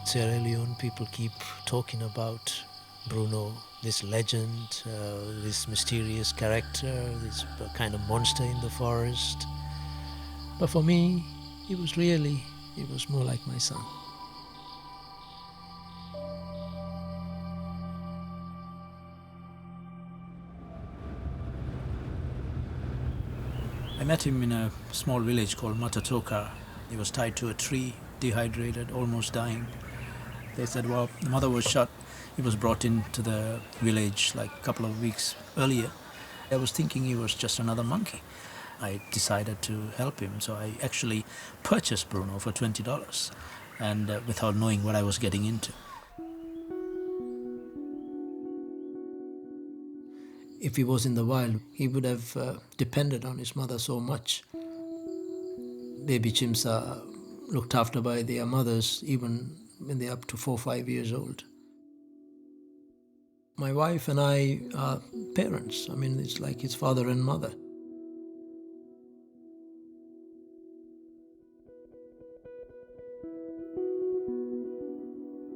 Sierra Leone, people keep talking about Bruno, this legend, this mysterious character, this kind of monster in the forest. But for me, it was more like my son. I met him in a small village called Matatoka. He was tied to a tree, dehydrated, almost dying. They said, well, the mother was shot. He was brought into the village like a couple of weeks earlier. I was thinking he was just another monkey. I decided to help him, so I actually purchased Bruno for $20, and without knowing what I was getting into. If he was in the wild, he would have depended on his mother so much. Baby chimps are looked after by their mothers even when they're up to 4 or 5 years old. My wife and I are parents. I mean, it's like his father and mother.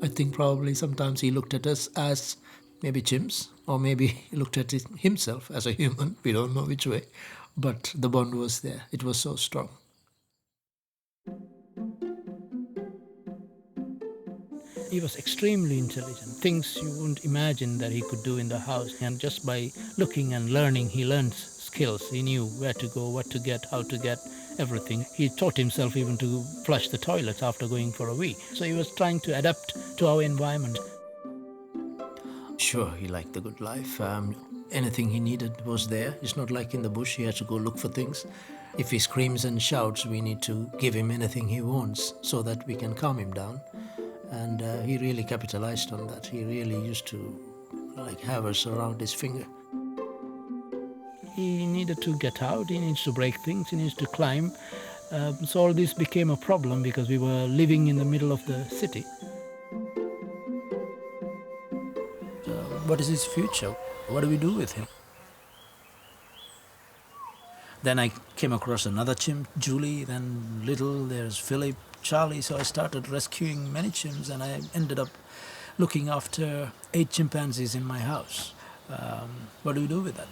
I think probably sometimes he looked at us as maybe chimps, or maybe he looked at himself as a human. We don't know which way. But the bond was there. It was so strong. He was extremely intelligent, things you wouldn't imagine that he could do in the house. And just by looking and learning, he learned skills. He knew where to go, what to get, how to get, everything. He taught himself even to flush the toilets after going for a wee. So he was trying to adapt to our environment. Sure, he liked the good life. Anything he needed was there. It's not like in the bush, he had to go look for things. If he screams and shouts, we need to give him anything he wants so that we can calm him down. And he really capitalized on that. He really used to have us around his finger. He needed to get out, he needs to break things, he needs to climb. So all this became a problem because we were living in the middle of the city. What is his future? What do we do with him? Then I came across another chimp, Julie, then Little, there's Philip, Charlie. So I started rescuing many chimps, and I ended up looking after 8 chimpanzees in my house. What do we do with that?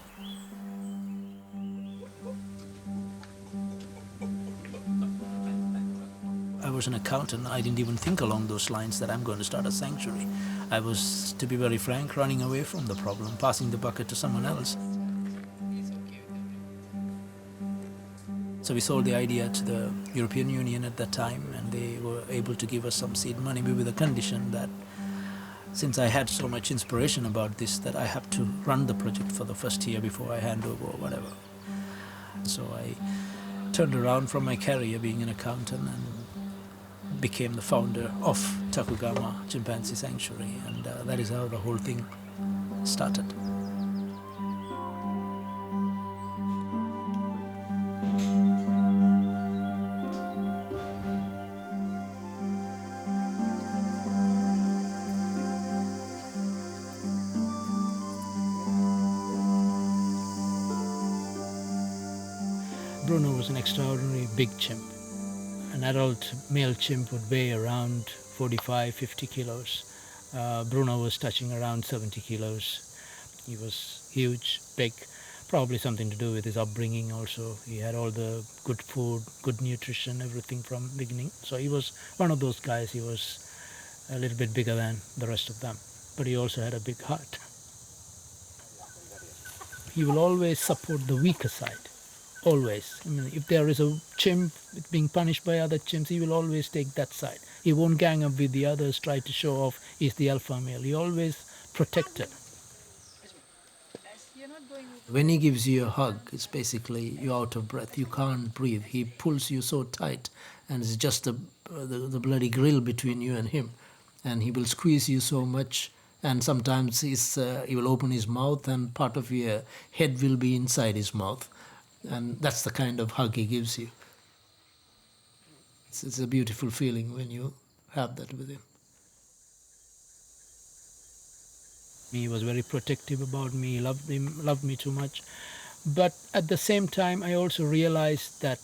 I was an accountant. I didn't even think along those lines that I'm going to start a sanctuary. I was, to be very frank, running away from the problem, passing the bucket to someone else. So we sold the idea to the European Union at that time, and they were able to give us some seed money, with the condition that since I had so much inspiration about this, that I have to run the project for the first year before I hand over or whatever. So I turned around from my career being an accountant and became the founder of Tacugama Chimpanzee Sanctuary, and that is how the whole thing started. Bruno was an extraordinary big chimp. An adult male chimp would weigh around 45-50 kilos. Bruno was touching around 70 kilos. He was huge, big, probably something to do with his upbringing also. He had all the good food, good nutrition, everything from beginning. So he was one of those guys. He was a little bit bigger than the rest of them, but he also had a big heart. He will always support the weaker side. Always. I mean, if there is a chimp being punished by other chimps, he will always take that side. He won't gang up with the others, try to show off he's the alpha male. He always protected. When he gives you a hug, it's basically you're out of breath. You can't breathe. He pulls you so tight, and it's just the bloody grill between you and him. And he will squeeze you so much, and sometimes he will open his mouth, and part of your head will be inside his mouth. And that's the kind of hug he gives you. It's a beautiful feeling when you have that with him. He was very protective about me, he loved me too much. But at the same time, I also realized that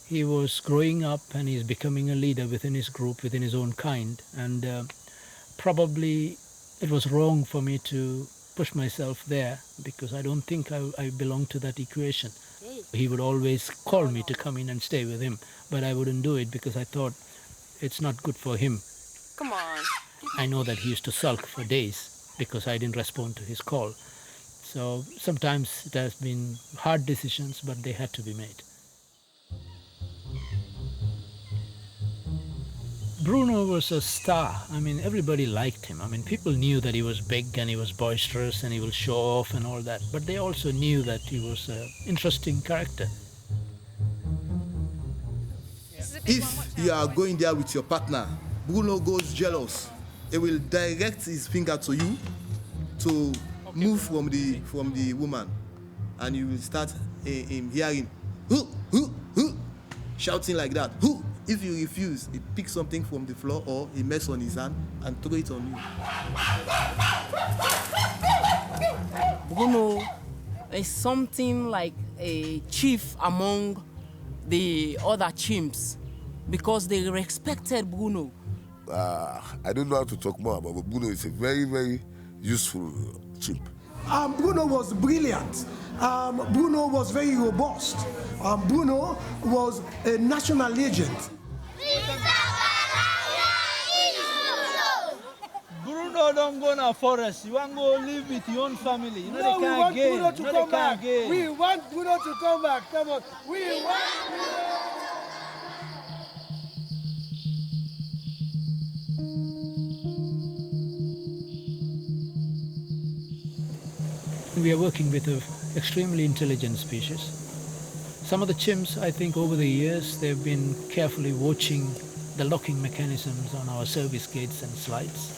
He was growing up and he's becoming a leader within his group, within his own kind. And probably it was wrong for me to push myself there because I don't think I belong to that equation. He would always call me to come in and stay with him, but I wouldn't do it because I thought it's not good for him. Come on. I know that he used to sulk for days because I didn't respond to his call. So sometimes it has been hard decisions, but they had to be made. Bruno was a star. I mean, everybody liked him. I mean, people knew that he was big and he was boisterous and he will show off and all that. But they also knew that he was an interesting character. If you are going there with your partner, Bruno goes jealous. He will direct his finger to you to move from the woman, and you will start hearing, "Hoo, hoo, hoo," shouting like that. "Hoo." If you refuse, he picks something from the floor or he messes on his hand and throw it on you. Bruno is something like a chief among the other chimps because they respected Bruno. I don't know how to talk more about, but Bruno is a very, very useful chimp. Bruno was brilliant. Bruno was very robust. Bruno was a national legend. Bruno don't go in a forest. You want to go live with your own family. You know No, they we can't want gain. Bruno to You know come they can't back. gain. We want Bruno to come back. Come on. We want Bruno. We are working with an extremely intelligent species. Some of the chimps, I think over the years, they've been carefully watching the locking mechanisms on our service gates and slides.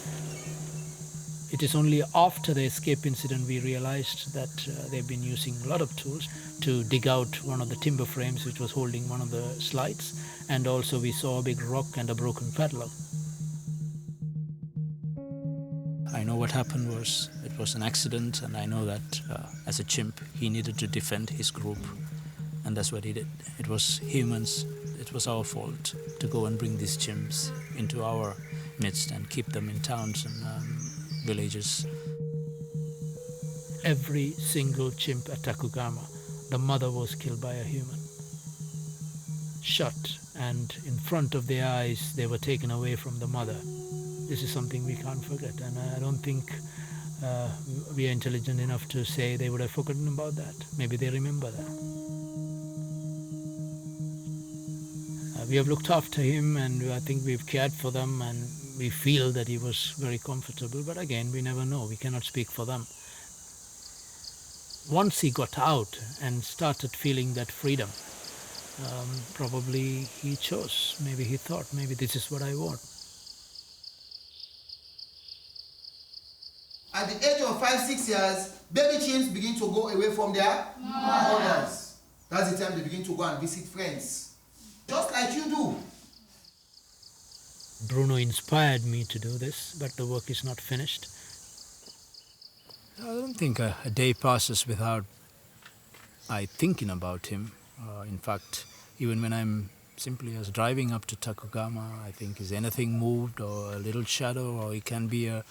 It is only after the escape incident we realized that they've been using a lot of tools to dig out one of the timber frames which was holding one of the slides, and also we saw a big rock and a broken padlock. I know what happened was it was an accident, and I know that as a chimp he needed to defend his group, and that's what he did. It was humans, it was our fault to go and bring these chimps into our midst and keep them in towns and villages. Every single chimp at Tacugama, the mother was killed by a human. Shot, and in front of their eyes they were taken away from the mother. This is something we can't forget, and I don't think we are intelligent enough to say they would have forgotten about that. Maybe they remember that. We have looked after him, and I think we've cared for them, and we feel that he was very comfortable, but again, we never know. We cannot speak for them. Once he got out and started feeling that freedom, probably he chose. Maybe he thought, maybe this is what I want. At the age of 5-6 years, baby chimps begin to go away from their mothers. That's the time they begin to go and visit friends. Just like you do. Bruno inspired me to do this, but the work is not finished. I don't think a day passes without I thinking about him. In fact, even when I'm simply as driving up to Tacugama, I think, is anything moved or a little shadow, or it can be a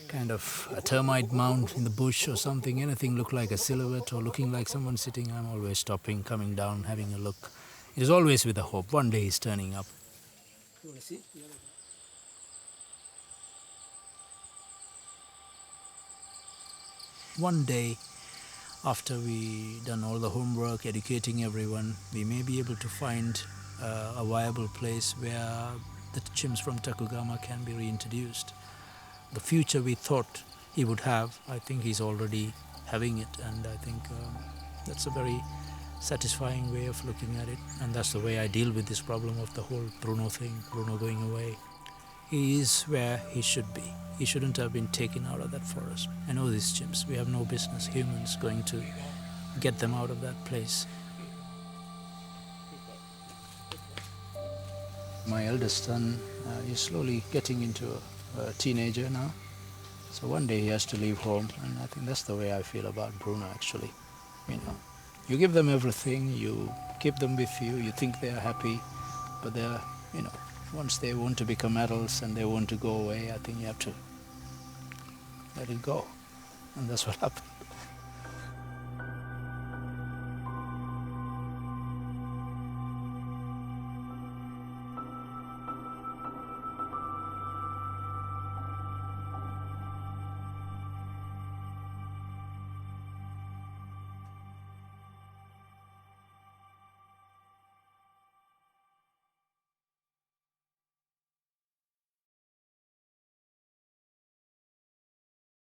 kind of a termite mound in the bush or something, anything look like a silhouette or looking like someone sitting, I'm always stopping, coming down, having a look. It is always with a hope. One day he's turning up. You want to see? One day, after we done all the homework, educating everyone, we may be able to find a viable place where the chimps from Tacugama can be reintroduced. The future we thought he would have, I think he's already having it, and I think that's a very satisfying way of looking at it, and that's the way I deal with this problem of the whole Bruno thing, Bruno going away. He is where he should be. He shouldn't have been taken out of that forest. I know these chimps, we have no business, humans, going to get them out of that place. My eldest son is slowly getting into a teenager now. So one day he has to leave home, and I think that's the way I feel about Bruno, actually. You know, You give them everything, you keep them with you, you think they are happy, but they're, once they want to become adults and they want to go away, I think you have to let it go. And that's what happened.